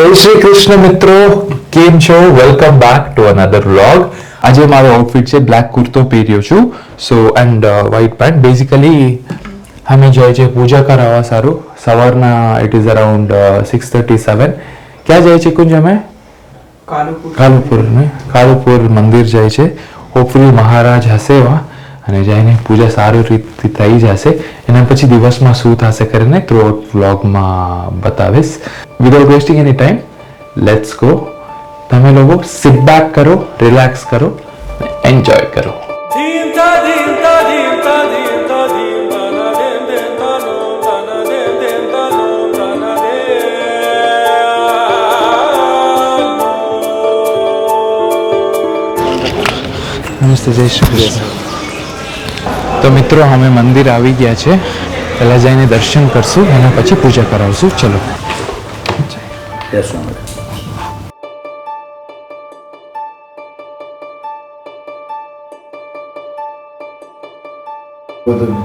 જય શ્રી કૃષ્ણ મિત્રો, કેમ છો? Welcome back to another vlog. આજે મારો આઉટફિટ છે બ્લેક કુર્તો પહેર્યો છું, સો એન્ડ વ્હાઇટ પેન્ટ. બેઝિકલી અમે જાય છે પૂજા કરાવવા સારું સવારના. It is around 6:37. ક્યાં જાય છે કુંજ? અમે કાલુપુર મંદિર જાય છે. હોપફુલી મહારાજ હશે અને જઈને પૂજા સારી રીતે થઈ જશે. એના પછી દિવસમાં શું થશે કરીને થ્રુ આઉટ વ્લોગમાં બતાવીશ. Without wasting any time, let's go. તમે લોકો સિટ બેક કરો, રિલેક્સ કરો, એન્જોય કરો. નમસ્તે, જય શ્રી કૃષ્ણ. તો મિત્રો અમે મંદિર આવી ગયા છે. પહેલા જઈને દર્શન કરશું, એના પછી પૂજા કરાવશું. ચલો.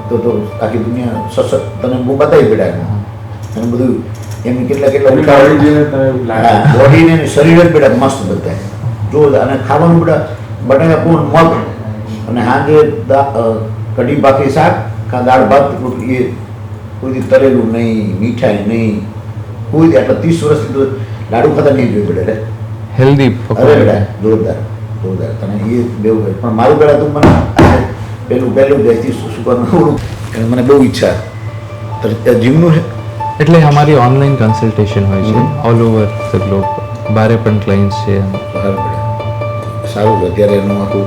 તો આખી દુનિયા સશક્ત તને બહુ બતાવી પડ્યા અને બધું એમ કેટલા બોડીને શરીર જ બેટા મસ્ત બતાય જો. અને ખાવાનું બેટા બટાકા પૂણ મગ અને હાજે કઢી બાકી શાક કાં દાળ ભાત એ કોઈ તરેલું નહીં, મીઠાઈ નહીં, કોઈ આટલા 30 વર્ષથી તો લાડુ ખાતા નહીં જોયું બેટા. હેલ્ધી અરે બેટા જોરદાર જોરદાર. તને એ બેવું પણ મારું બેટા તું મને પહેલું બેસથી શું કરવાનું મને બહુ ઈચ્છા. જીમનું છે એટલે અમારી ઓનલાઈન કન્સલ્ટેશન હોય છે ઓલ ઓવર ધ ગ્લોબ. બારે પણ ક્લાયન્ટ્સ છે. સારું છે અત્યારે એનું આખું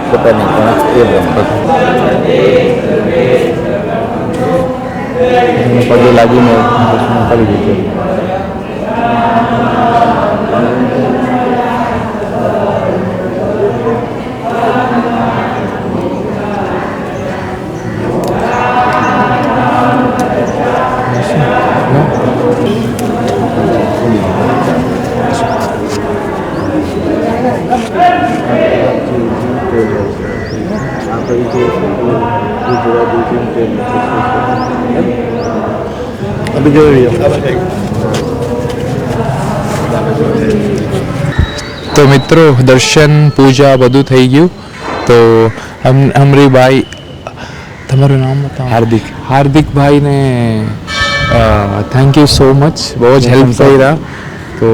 પોતાની પગે લાગીને કરી દીધું. તો મિત્રો દર્શન પૂજા બધું થઈ ગયું. તો અમરીભાઈ, તમારું નામ બતાવો. હાર્દિકભાઈને થેન્ક યુ સો મચ, બહુ જ હેલ્પ કર્યા. તો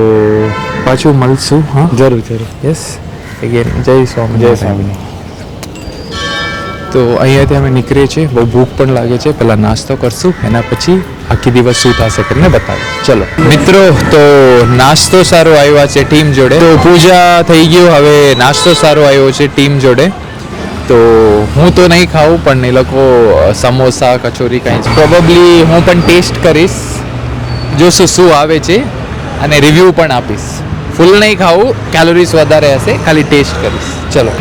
પાછું મળશું. હા, જરૂર. યસ, અગેન જય સ્વામી. તો અહીંયાથી અમે નીકળીએ છીએ. બહુ ભૂખ પણ લાગે છે. પહેલાં નાસ્તો કરશું, એના પછી આખી દિવસ શું થશે કરીને બતાવીએ. ચલો મિત્રો, તો નાસ્તો સારો આવ્યો છે ટીમ જોડે. તો પૂજા થઈ ગયું, હવે નાસ્તો સારો આવ્યો છે ટીમ જોડે. તો હું તો નહીં ખાઉં, પણ એ લોકો સમોસા કચોરી કાંઈ પ્રોબેબલી હું પણ ટેસ્ટ કરીશ, જોશું શું આવે છે અને રિવ્યૂ પણ આપીશ. ફૂલ નહીં ખાવું, કેલોરીઝ વધારે હશે, ખાલી ટેસ્ટ કરીશ. ચલો.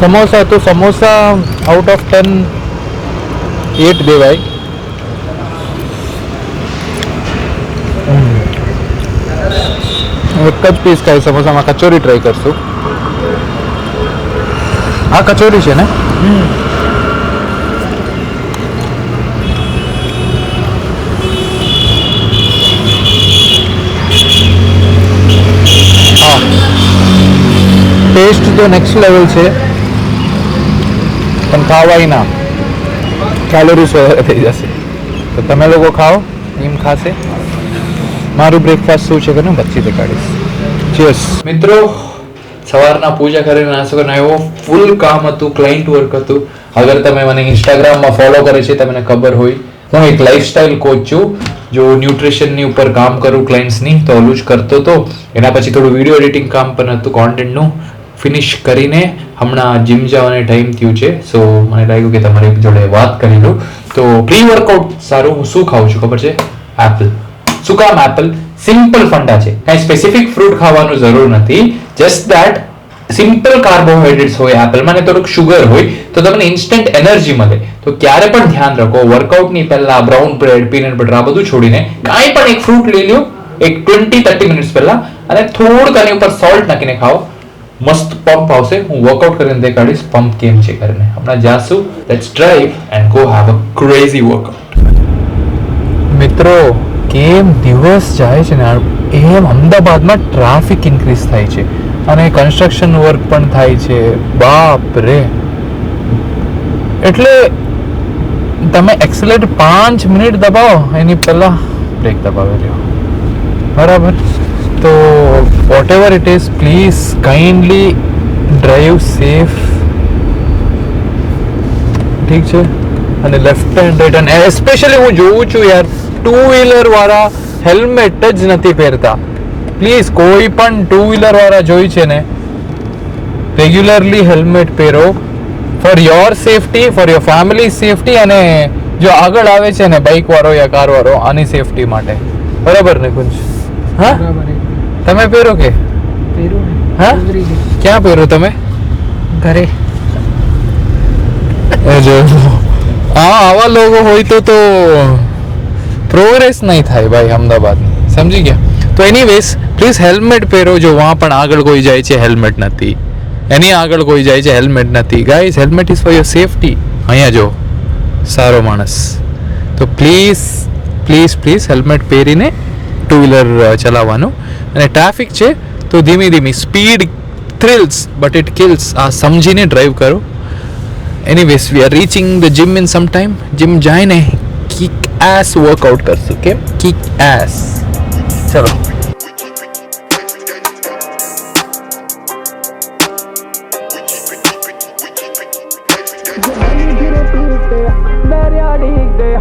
સમોસા તો સમોસા આઉટ ઓફ 10 8 દેવાય. એક જ પીસ ખાઈ. સમોસામાં કચોરી ટ્રાય કરશું. આ કચોરી છે ને? હા, ટેસ્ટ તો નેક્સ્ટ લેવલ છે, પણ ખાવાય ના, કેલોરીઝ વધારે થઈ જશે. તો તમે લોકો ખાઓ, એમ ખાશે. મારું બ્રેકફાસ્ટ શું છે કે પછી દેખાડીશ. ચીયર્સ મિત્રો. સવારના પૂજા કરીને નાસ્તો કરીને આવ્યો. ફૂલ કામ હતું, ક્લાયન્ટ વર્ક હતું. અગર તમે મને ઇન્સ્ટાગ્રામમાં ફોલો કરે છે તમને ખબર હોય, હું એક લાઈફસ્ટાઈલ કોચ છું. જો ન્યુટ્રિશનની ઉપર કામ કરું ક્લાયન્ટ્સની, તો ઓલું જ કરતો હતો. એના પછી થોડું વિડીયો એડિટિંગ કામ પણ હતું, કોન્ટેન્ટનું ફિનિશ કરીને હમણાં જીમ જવાનો ટાઈમ થયું છે. સો મને લાગ્યું કે તમારી જોડે વાત કરી લઉં. તો પ્રી વર્કઆઉટ સારું હું શું ખાઉં છું ખબર છે? એપલ. શું કામ એપલ? સિમ્પલ ફંડા છે, કઈ સ્પેસિફિક ફ્રૂટ ખાવાનું જરૂર નથી. જસ્ટ ધેટ સિમ્પલ કાર્બોહાઈડ્રેટ્સ હોય એપલમાં, ને થોડુંક શુગર હોય, તો તમને ઇન્સ્ટન્ટ એનર્જી મળે. તો ક્યારે પણ ધ્યાન રાખો, વર્કઆઉટની પહેલા બ્રાઉન બ્રેડ, પીનટ બટર આ બધું છોડીને કાંઈ પણ એક ફ્રૂટ લઈ લો, એક 20-30 મિનિટ્સ પહેલા, અને થોડુંક આની ઉપર સોલ્ટ નાખીને ખાઓ. મસ્ત પંપ આવશે. હું વર્કઆઉટ કરીને દેખાડીશ પંપ કેમ છે કરીને. હમણાં જાશું, let's drive and go have a crazy workout. મિત્રો, કેમ દિવસ જાય છે ને એમ અમદાવાદમાં ટ્રાફિક ઇન્ક્રીઝ થાય છે અને કન્સ્ટ્રક્શન વર્ક પણ થાય છે. બાપ રે! એટલે તમે એક્સેલેટર 5 મિનિટ દબાવો, એની પહેલા બ્રેક દબાવી લ્યો, બરાબર? તો whatever it is, please kindly drive safe, ઠીક છે? અને લેફ્ટ હેન્ડ રાઈટ, અને એસ્પેશિયલી હું જોઉં છું યાર, ટુ વ્હીલર વાળા હેલ્મેટ જ નથી પહેરતા. પ્લીઝ કોઈ પણ ટુ વ્હીલર વાળા જોઈ છે ને, રેગ્યુલરલી હેલ્મેટ પહેરો, for your safety, for your family safety, અને જો આગળ આવે છે ને બાઇક વાળો યા કાર વાળો, આની સેફટી માટે. બરાબર ને કુંજ? હા, તમે પહેરો કે? હા, ક્યાં પહેરો તમે? ઘરે. જો હા, આવા લોકો હોય તો પ્રોગ્રેસ નહીં થાય ભાઈ અમદાવાદની, સમજી ગયા? તો એનીવેઝ પ્લીઝ હેલ્મેટ પહેરો. જો વहाँ પણ આગળ કોઈ જાય છે હેલ્મેટ નથી, એની આગળ કોઈ જાય છે હેલ્મેટ નથી. Guys, helmet is for your safety. અહીંયા જો સારો માણસ, તો પ્લીઝ પ્લીઝ પ્લીઝ હેલ્મેટ પહેરીને ટુ વ્હીલર ચલાવવાનું. અને ટ્રાફિક છે તો ધીમી ધીમી, speed thrills but it kills. આ સમજીને ડ્રાઈવ કરો. Anyways we are reaching the gym in some time. Gym જાયને કિક એસ વર્કઆઉટ કરશું. કેમ? Kick S. ચલો.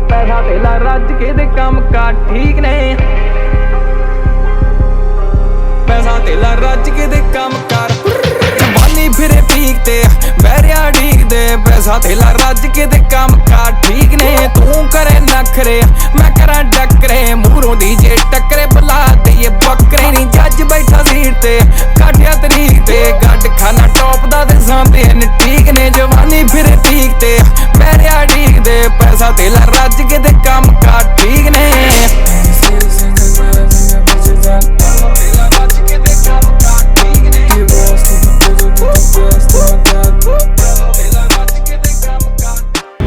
ਪੈਸਾ ਤੇਲਾ ਰੱਜ ਕੇ ਦੇ ਕੰਮ ਕਾ ਠੀਕ ਨੇ, ਪੈਸਾ ਤੇਲਾ ਰੱਜ ਕੇ ਦੇ ਕੰਮ ਕਰ, ਜਵਾਨੀ ਫਿਰੇ ਪੀਕ ਤੇ ਬਹਿਰਿਆ ਢੀਕਦੇ, ਪੈਸਾ ਤੇਲਾ ਰੱਜ ਕੇ ਦੇ ਕੰਮ ਕਾ ਠੀਕ ਨੇ, ਤੂੰ ਕਰੇ ਨਖਰੇ ਮੈਂ ਕਰਾਂ ਡੱਕਰੇ, ਮੂਹਰੋਂ ਦੀ ਜੇ ਟੱਕਰੇ ਬੁਲਾ ਦਈਏ ਬੱਕਰੇ, ਨਹੀਂ ਜੱਜ ਬੈਠਾ ਸੀਟ ਤੇ ਕਾਠਿਆ ਤਰੀਕ ਤੇ, ਗੱਡ ਖਾਨਾ ਟੌਪ ਦਾ ਤੇ ਸਾਂਦੇ ਨੇ ਠੀਕ ਨੇ, ਜਵਾਨੀ ਫਿਰੇ ਪੀਕ ਤੇ ਬਹਿਰਿਆ ਢੀਕਦੇ, ਪੈਸਾ ਤੇਲਾ ਰੱਜ ਕੇ ਦੇ ਕੰਮ ਕਾ ਠੀਕ ਨੇ।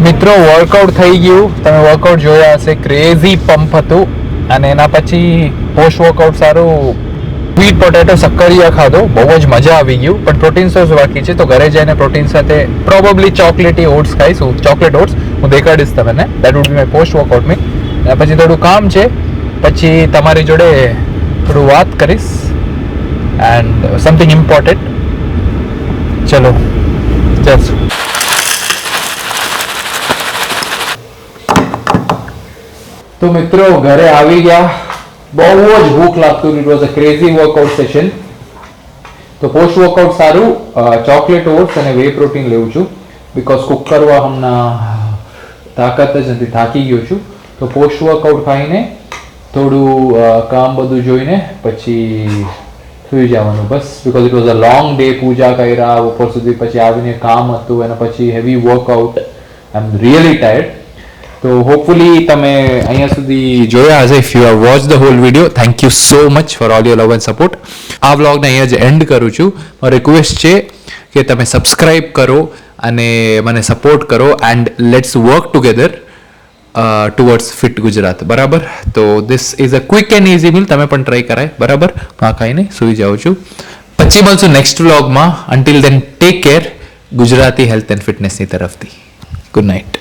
મિત્રો, વર્કઆઉટ થઈ ગયું. તમે વર્કઆઉટ જોયા હશે, ક્રેઝી પંપ હતું. અને એના પછી પોસ્ટ વર્કઆઉટ સારું સ્વીટ પોટેટો સક્કરિયા ખાધો, બહુ જ મજા આવી ગયું. પણ પ્રોટીન સોર્સ બાકી છે, તો ઘરે જઈને પ્રોટીન સાથે પ્રોબેબલી ચોકલેટી ઓટ્સ ખાઈશું. ચોકલેટ ઓટ્સ હું દેખાડીશ તમને. That would be my post workout me. અને પછી થોડું કામ છે, પછી તમારી જોડે થોડું વાત કરીશ એન્ડ સમથિંગ ઇમ્પોર્ટન્ટ. ચલો જશું. તો મિત્રો, ઘરે આવી ગયા. બહુ જ ભૂખ લાગતું. It was a crazy workout session. તો પોસ્ટ વર્કઆઉટ સારું ચોકલેટ ઓટ્સ અને વે પ્રોટીન લેવું છું, બીકોઝ કુક કરવા હમણાં તાકાત જ નથી, થાકી ગયો છું. તો પોસ્ટ વર્કઆઉટ ખાઈને થોડું કામ બધું જોઈને પછી સુઈ જવાનું બસ. Because it was a long day. પૂજા કર્યા ઉપર સુધી, પછી આવીને કામ હતું, અને પછી heavy workout. I am really tired. તો હોપફુલી તમે અહીંયા સુધી જોયા હશે. If you have watch the whole video, thank you so much for all your love and support. આ વ્લોગને અહીંયા જ એન્ડ કરું છું. મારો રિક્વેસ્ટ છે કે તમે સબસ્ક્રાઈબ કરો અને મને સપોર્ટ કરો and let's work together towards fit Gujarat. બરાબર, તો this is a quick and easy meal, તમે પણ ટ્રાય કરાય. બરાબર, હા ખાઈને સૂઈ જાઉં છું. પછી મળશું નેક્સ્ટ વ્લોગમાં. Until then take care. Gujarati health and ફિટનેસની તરફથી ગુડ નાઇટ.